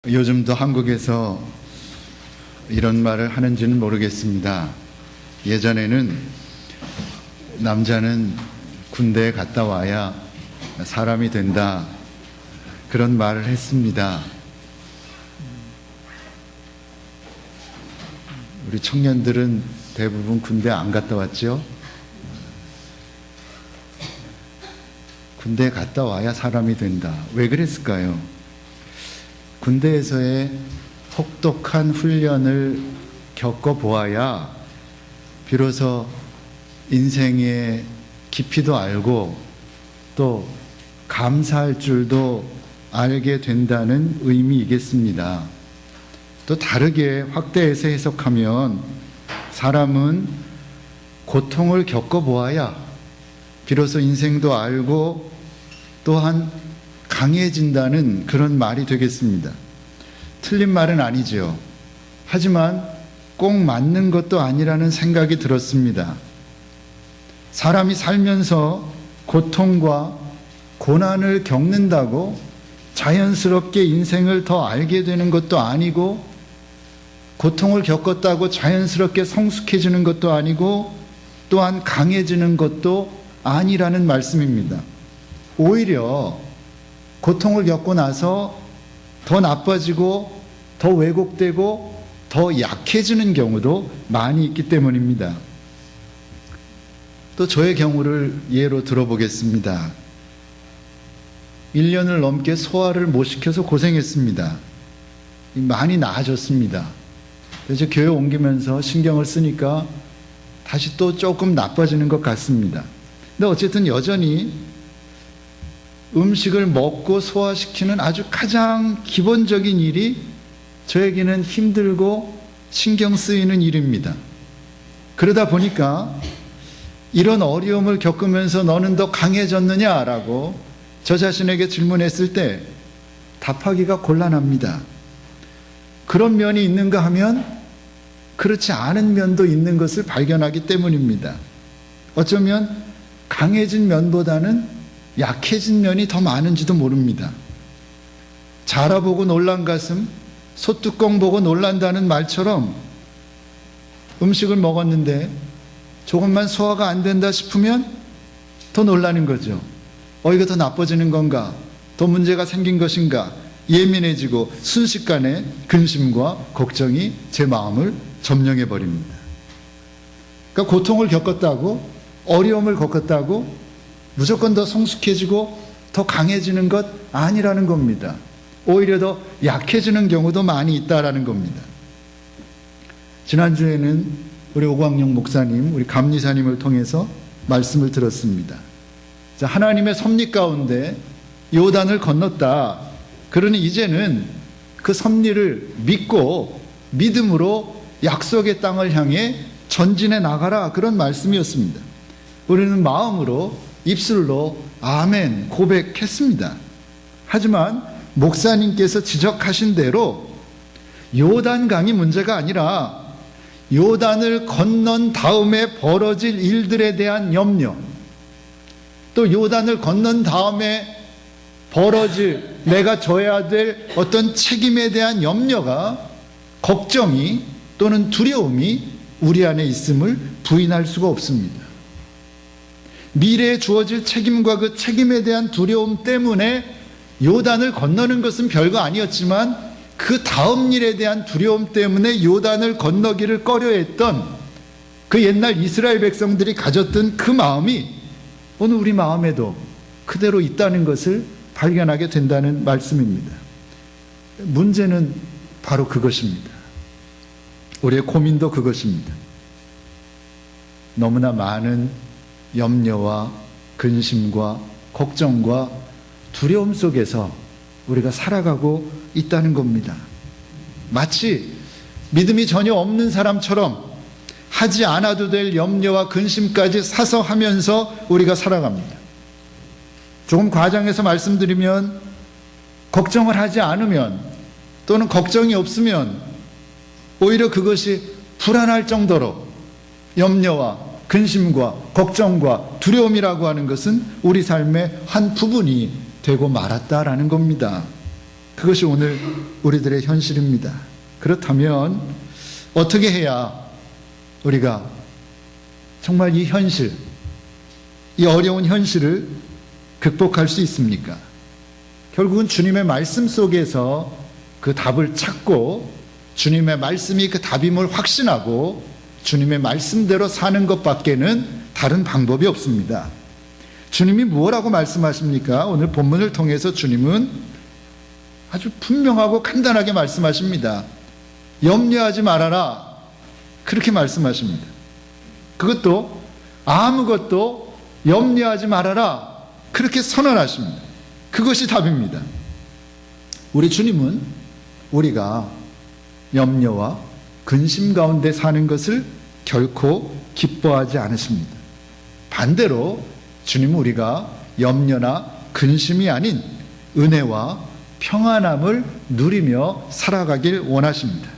요즘도 한국에서 이런 말을 하는지는 모르겠습니다. 예전에는 남자는 군대에 갔다 와야 사람이 된다, 그런 말을 했습니다. 우리 청년들은 대부분 군대 안 갔다 왔죠? 군대에 갔다 와야 사람이 된다. 왜 그랬을까요? 군대에서의 혹독한 훈련을 겪어보아야 비로소 인생의 깊이도 알고 또 감사할 줄도 알게 된다는 의미이겠습니다. 또 다르게 확대해서 해석하면 사람은 고통을 겪어보아야 비로소 인생도 알고 또한 강해진다는 그런 말이 되겠습니다. 틀린 말은 아니죠. 하지만 꼭 맞는 것도 아니라는 생각이 들었습니다. 사람이 살면서 고통과 고난을 겪는다고 자연스럽게 인생을 더 알게 되는 것도 아니고, 고통을 겪었다고 자연스럽게 성숙해지는 것도 아니고, 또한 강해지는 것도 아니라는 말씀입니다. 오히려 고통을 겪고 나서 더 나빠지고 더 왜곡되고 더 약해지는 경우도 많이 있기 때문입니다. 또 저의 경우를 예로 들어보겠습니다. 1년을 넘게 소화를 못 시켜서 고생했습니다. 많이 나아졌습니다. 이제 교회 옮기면서 신경을 쓰니까 다시 또 조금 나빠지는 것 같습니다. 근데 어쨌든 여전히 음식을 먹고 소화시키는 아주 가장 기본적인 일이 저에게는 힘들고 신경 쓰이는 일입니다. 그러다 보니까 이런 어려움을 겪으면서 너는 더 강해졌느냐라고 저 자신에게 질문했을 때 답하기가 곤란합니다. 그런 면이 있는가 하면 그렇지 않은 면도 있는 것을 발견하기 때문입니다. 어쩌면 강해진 면보다는 약해진 면이 더 많은지도 모릅니다. 자라보고 놀란 가슴, 소뚜껑 보고 놀란다는 말처럼 음식을 먹었는데 조금만 소화가 안 된다 싶으면 더 놀라는 거죠. 이거 더 나빠지는 건가? 더 문제가 생긴 것인가? 예민해지고 순식간에 근심과 걱정이 제 마음을 점령해 버립니다. 그러니까 고통을 겪었다고, 어려움을 겪었다고 무조건 더 성숙해지고 더 강해지는 것 아니라는 겁니다. 오히려 더 약해지는 경우도 많이 있다라는 겁니다. 지난주에는 우리 오광영 목사님, 우리 감리사님을 통해서 말씀을 들었습니다. 자, 하나님의 섭리 가운데 요단을 건넜다. 그러니 이제는 그 섭리를 믿고 믿음으로 약속의 땅을 향해 전진해 나가라, 그런 말씀이었습니다. 우리는 마음으로, 입술로 아멘 고백했습니다. 하지만 목사님께서 지적하신 대로 요단강이 문제가 아니라 요단을 건넌 다음에 벌어질 일들에 대한 염려, 또 요단을 건넌 다음에 벌어질 내가 져야 될 어떤 책임에 대한 염려가, 걱정이 또는 두려움이 우리 안에 있음을 부인할 수가 없습니다. 미래에 주어질 책임과 그 책임에 대한 두려움 때문에 요단을 건너는 것은 별거 아니었지만 그 다음 일에 대한 두려움 때문에 요단을 건너기를 꺼려했던 그 옛날 이스라엘 백성들이 가졌던 그 마음이 오늘 우리 마음에도 그대로 있다는 것을 발견하게 된다는 말씀입니다. 문제는 바로 그것입니다. 우리의 고민도 그것입니다. 너무나 많은 염려와 근심과 걱정과 두려움 속에서 우리가 살아가고 있다는 겁니다. 마치 믿음이 전혀 없는 사람처럼 하지 않아도 될 염려와 근심까지 사서 하면서 우리가 살아갑니다. 조금 과장해서 말씀드리면, 걱정을 하지 않으면 또는 걱정이 없으면 오히려 그것이 불안할 정도로 염려와 근심과 걱정과 두려움이라고 하는 것은 우리 삶의 한 부분이 되고 말았다라는 겁니다. 그것이 오늘 우리들의 현실입니다. 그렇다면 어떻게 해야 우리가 정말 이 현실, 이 어려운 현실을 극복할 수 있습니까? 결국은 주님의 말씀 속에서 그 답을 찾고 주님의 말씀이 그 답임을 확신하고 주님의 말씀대로 사는 것밖에는 다른 방법이 없습니다. 주님이 무엇라고 말씀하십니까? 오늘 본문을 통해서 주님은 아주 분명하고 간단하게 말씀하십니다. 염려하지 말아라. 그렇게 말씀하십니다. 그것도 아무것도 염려하지 말아라. 그렇게 선언하십니다. 그것이 답입니다. 우리 주님은 우리가 염려와 근심 가운데 사는 것을 결코 기뻐하지 않으십니다. 반대로 주님은 우리가 염려나 근심이 아닌 은혜와 평안함을 누리며 살아가길 원하십니다.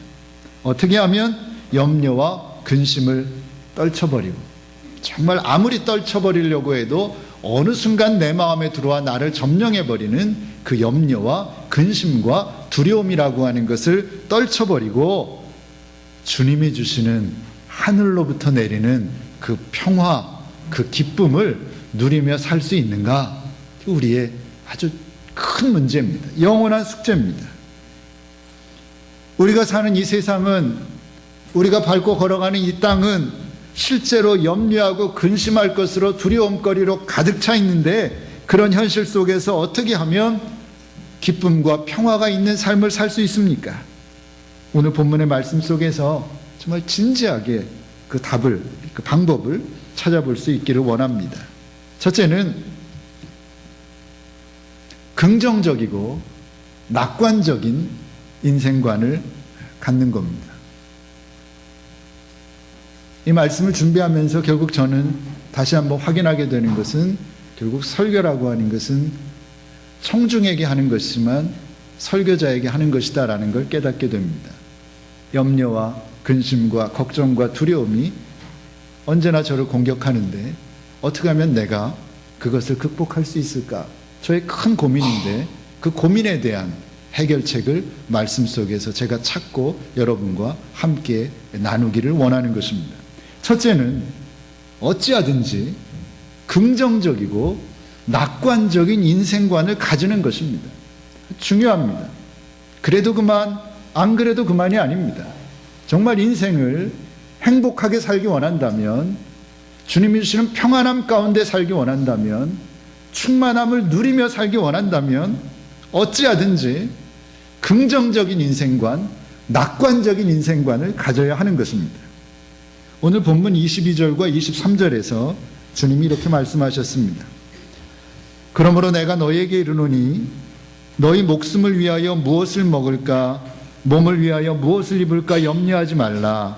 어떻게 하면 염려와 근심을 떨쳐버리고 정말 아무리 떨쳐버리려고 해도 어느 순간 내 마음에 들어와 나를 점령해버리는 그 염려와 근심과 두려움이라고 하는 것을 떨쳐버리고 주님이 주시는 하늘로부터 내리는 그 평화, 그 기쁨을 누리며 살 수 있는가? 우리의 아주 큰 문제입니다. 영원한 숙제입니다. 우리가 사는 이 세상은, 우리가 밟고 걸어가는 이 땅은 실제로 염려하고 근심할 것으로 두려움거리로 가득 차 있는데, 그런 현실 속에서 어떻게 하면 기쁨과 평화가 있는 삶을 살 수 있습니까? 오늘 본문의 말씀 속에서 정말 진지하게 그 답을, 그 방법을 찾아볼 수 있기를 원합니다. 첫째는 긍정적이고 낙관적인 인생관을 갖는 겁니다. 이 말씀을 준비하면서 결국 저는 다시 한번 확인하게 되는 것은, 결국 설교라고 하는 것은 청중에게 하는 것이지만 설교자에게 하는 것이다라는 걸 깨닫게 됩니다. 염려와 근심과 걱정과 두려움이 언제나 저를 공격하는데 어떻게 하면 내가 그것을 극복할 수 있을까? 저의 큰 고민인데 그 고민에 대한 해결책을 말씀 속에서 제가 찾고 여러분과 함께 나누기를 원하는 것입니다. 첫째는 어찌하든지 긍정적이고 낙관적인 인생관을 가지는 것입니다. 중요합니다. 그래도 그만, 안 그래도 그만이 아닙니다. 정말 인생을 행복하게 살기 원한다면, 주님이 주시는 평안함 가운데 살기 원한다면, 충만함을 누리며 살기 원한다면 어찌하든지 긍정적인 인생관, 낙관적인 인생관을 가져야 하는 것입니다. 오늘 본문 22절과 23절에서 주님이 이렇게 말씀하셨습니다. 그러므로 내가 너희에게 이르노니 너희 목숨을 위하여 무엇을 먹을까, 몸을 위하여 무엇을 입을까 염려하지 말라.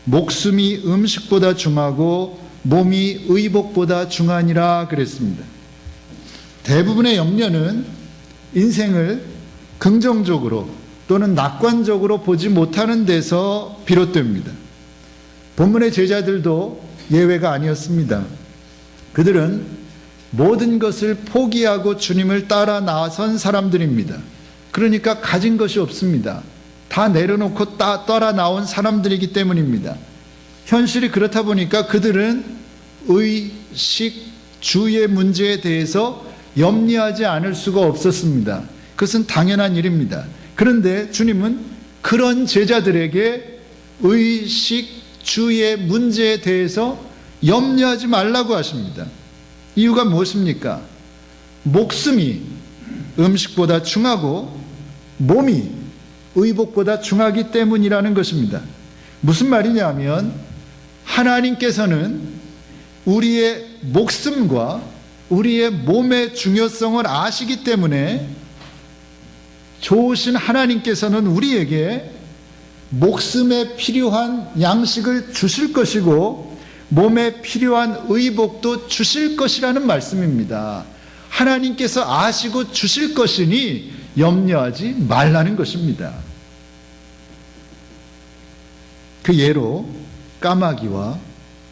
목숨이 음식보다 중하고 몸이 의복보다 중하니라 그랬습니다. 대부분의 염려는 인생을 긍정적으로 또는 낙관적으로 보지 못하는 데서 비롯됩니다. 본문의 제자들도 예외가 아니었습니다. 그들은 모든 것을 포기하고 주님을 따라 나선 사람들입니다. 그러니까 가진 것이 없습니다. 다 내려놓고 따라 나온 사람들이기 때문입니다. 현실이 그렇다 보니까 그들은 의식, 주의 문제에 대해서 염려하지 않을 수가 없었습니다. 그것은 당연한 일입니다. 그런데 주님은 그런 제자들에게 의식, 주의 문제에 대해서 염려하지 말라고 하십니다. 이유가 무엇입니까? 목숨이 음식보다 중하고 몸이 의복보다 중하기 때문이라는 것입니다. 무슨 말이냐면 하나님께서는 우리의 목숨과 우리의 몸의 중요성을 아시기 때문에 좋으신 하나님께서는 우리에게 목숨에 필요한 양식을 주실 것이고 몸에 필요한 의복도 주실 것이라는 말씀입니다. 하나님께서 아시고 주실 것이니 염려하지 말라는 것입니다. 그 예로 까마귀와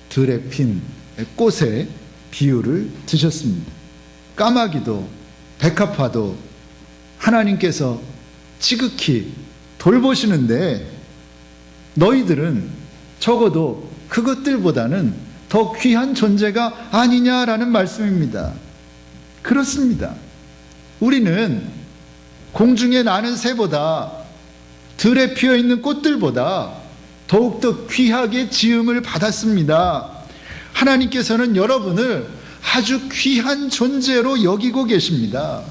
들에 핀 꽃의 비유를 드셨습니다. 까마귀도 백합화도 하나님께서 지극히 돌보시는데 너희들은 적어도 그것들보다는 더 귀한 존재가 아니냐라는 말씀입니다. 그렇습니다. 우리는 공중에 나는 새보다 들에 피어있는 꽃들보다 더욱더 귀하게 지음을 받았습니다. 하나님께서는 여러분을 아주 귀한 존재로 여기고 계십니다.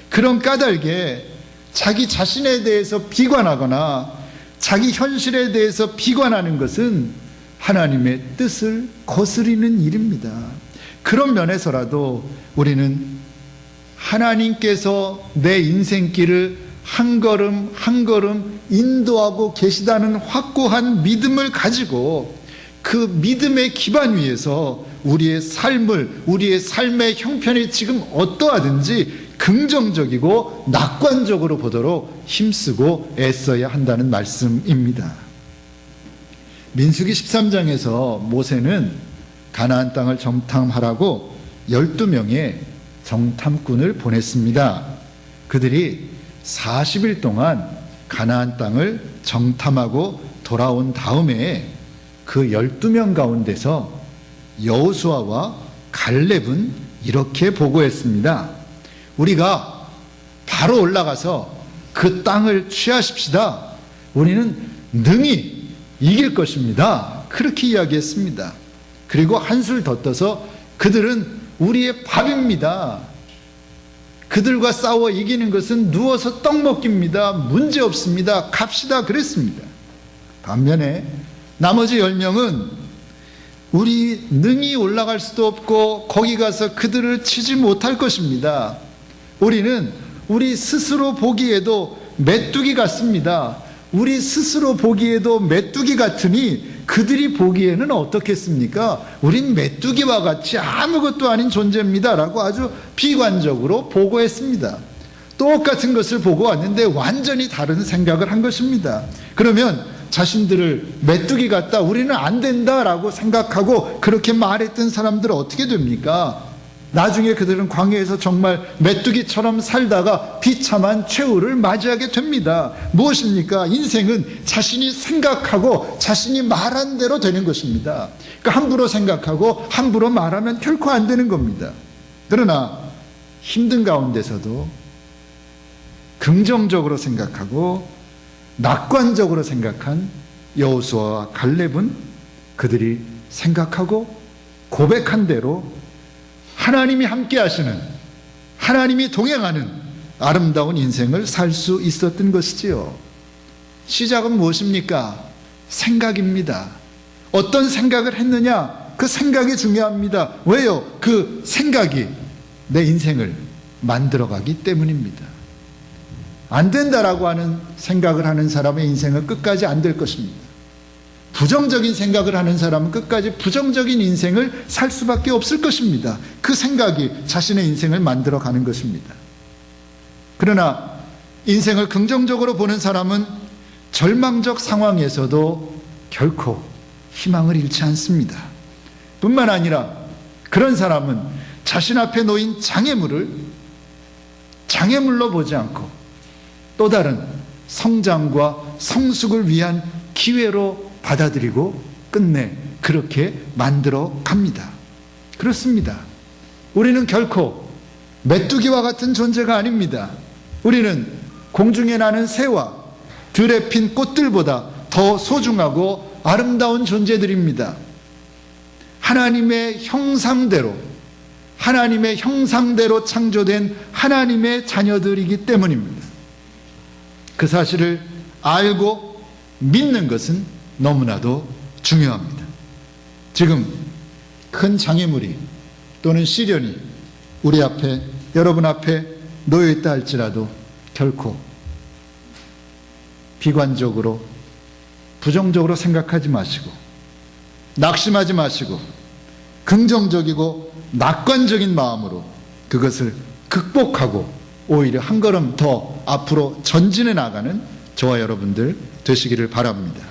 그런 까닭에 자기 자신에 대해서 비관하거나 자기 현실에 대해서 비관하는 것은 하나님의 뜻을 거스리는 일입니다. 그런 면에서라도 우리는 하나님께서 내 인생길을 한 걸음 한 걸음 인도하고 계시다는 확고한 믿음을 가지고 그 믿음의 기반 위에서 우리의 삶의 형편이 지금 어떠하든지 긍정적이고 낙관적으로 보도록 힘쓰고 애써야 한다는 말씀입니다. 민수기 13장에서 모세는 가나안 땅을 정탐하라고 12명의 정탐꾼을 보냈습니다. 그들이 40일 동안 가나안 땅을 정탐하고 돌아온 다음에 그 12명 가운데서 여호수아와 갈렙은 이렇게 보고했습니다. 우리가 바로 올라가서 그 땅을 취하십시다. 우리는 능히 이길 것입니다. 그렇게 이야기했습니다. 그리고 한술 더 떠서 그들은 우리의 밥입니다. 그들과 싸워 이기는 것은 누워서 떡 먹기입니다. 문제 없습니다. 갑시다. 그랬습니다. 반면에 나머지 10명은 우리 능히 올라갈 수도 없고 거기 가서 그들을 치지 못할 것입니다. 우리는 우리 스스로 보기에도 메뚜기 같습니다. 우리 스스로 보기에도 메뚜기 같으니 그들이 보기에는 어떻겠습니까? 우린 메뚜기와 같이 아무것도 아닌 존재입니다 라고 아주 비관적으로 보고했습니다. 똑같은 것을 보고 왔는데 완전히 다른 생각을 한 것입니다. 그러면 자신들을 메뚜기 같다, 우리는 안 된다라고 생각하고 그렇게 말했던 사람들은 어떻게 됩니까? 나중에 그들은 광야에서 정말 메뚜기처럼 살다가 비참한 최후를 맞이하게 됩니다. 무엇입니까? 인생은 자신이 생각하고 자신이 말한 대로 되는 것입니다. 그러니까 함부로 생각하고 함부로 말하면 결코 안 되는 겁니다. 그러나 힘든 가운데서도 긍정적으로 생각하고 낙관적으로 생각한 여호수아와 갈렙은 그들이 생각하고 고백한 대로 하나님이 함께 하시는, 하나님이 동행하는 아름다운 인생을 살 수 있었던 것이지요. 시작은 무엇입니까? 생각입니다. 어떤 생각을 했느냐? 그 생각이 중요합니다. 왜요? 그 생각이 내 인생을 만들어가기 때문입니다. 안 된다라고 하는 생각을 하는 사람의 인생은 끝까지 안 될 것입니다. 부정적인 생각을 하는 사람은 끝까지 부정적인 인생을 살 수밖에 없을 것입니다. 그 생각이 자신의 인생을 만들어가는 것입니다. 그러나 인생을 긍정적으로 보는 사람은 절망적 상황에서도 결코 희망을 잃지 않습니다. 뿐만 아니라 그런 사람은 자신 앞에 놓인 장애물을 장애물로 보지 않고 또 다른 성장과 성숙을 위한 기회로 받아들이고 끝내 그렇게 만들어 갑니다. 그렇습니다. 우리는 결코 메뚜기와 같은 존재가 아닙니다. 우리는 공중에 나는 새와 들에 핀 꽃들보다 더 소중하고 아름다운 존재들입니다. 하나님의 형상대로 창조된 하나님의 자녀들이기 때문입니다. 그 사실을 알고 믿는 것은 너무나도 중요합니다. 지금 큰 장애물이 또는 시련이 우리 앞에, 여러분 앞에 놓여 있다 할지라도 결코 비관적으로 부정적으로 생각하지 마시고 낙심하지 마시고 긍정적이고 낙관적인 마음으로 그것을 극복하고 오히려 한 걸음 더 앞으로 전진해 나가는 저와 여러분들 되시기를 바랍니다.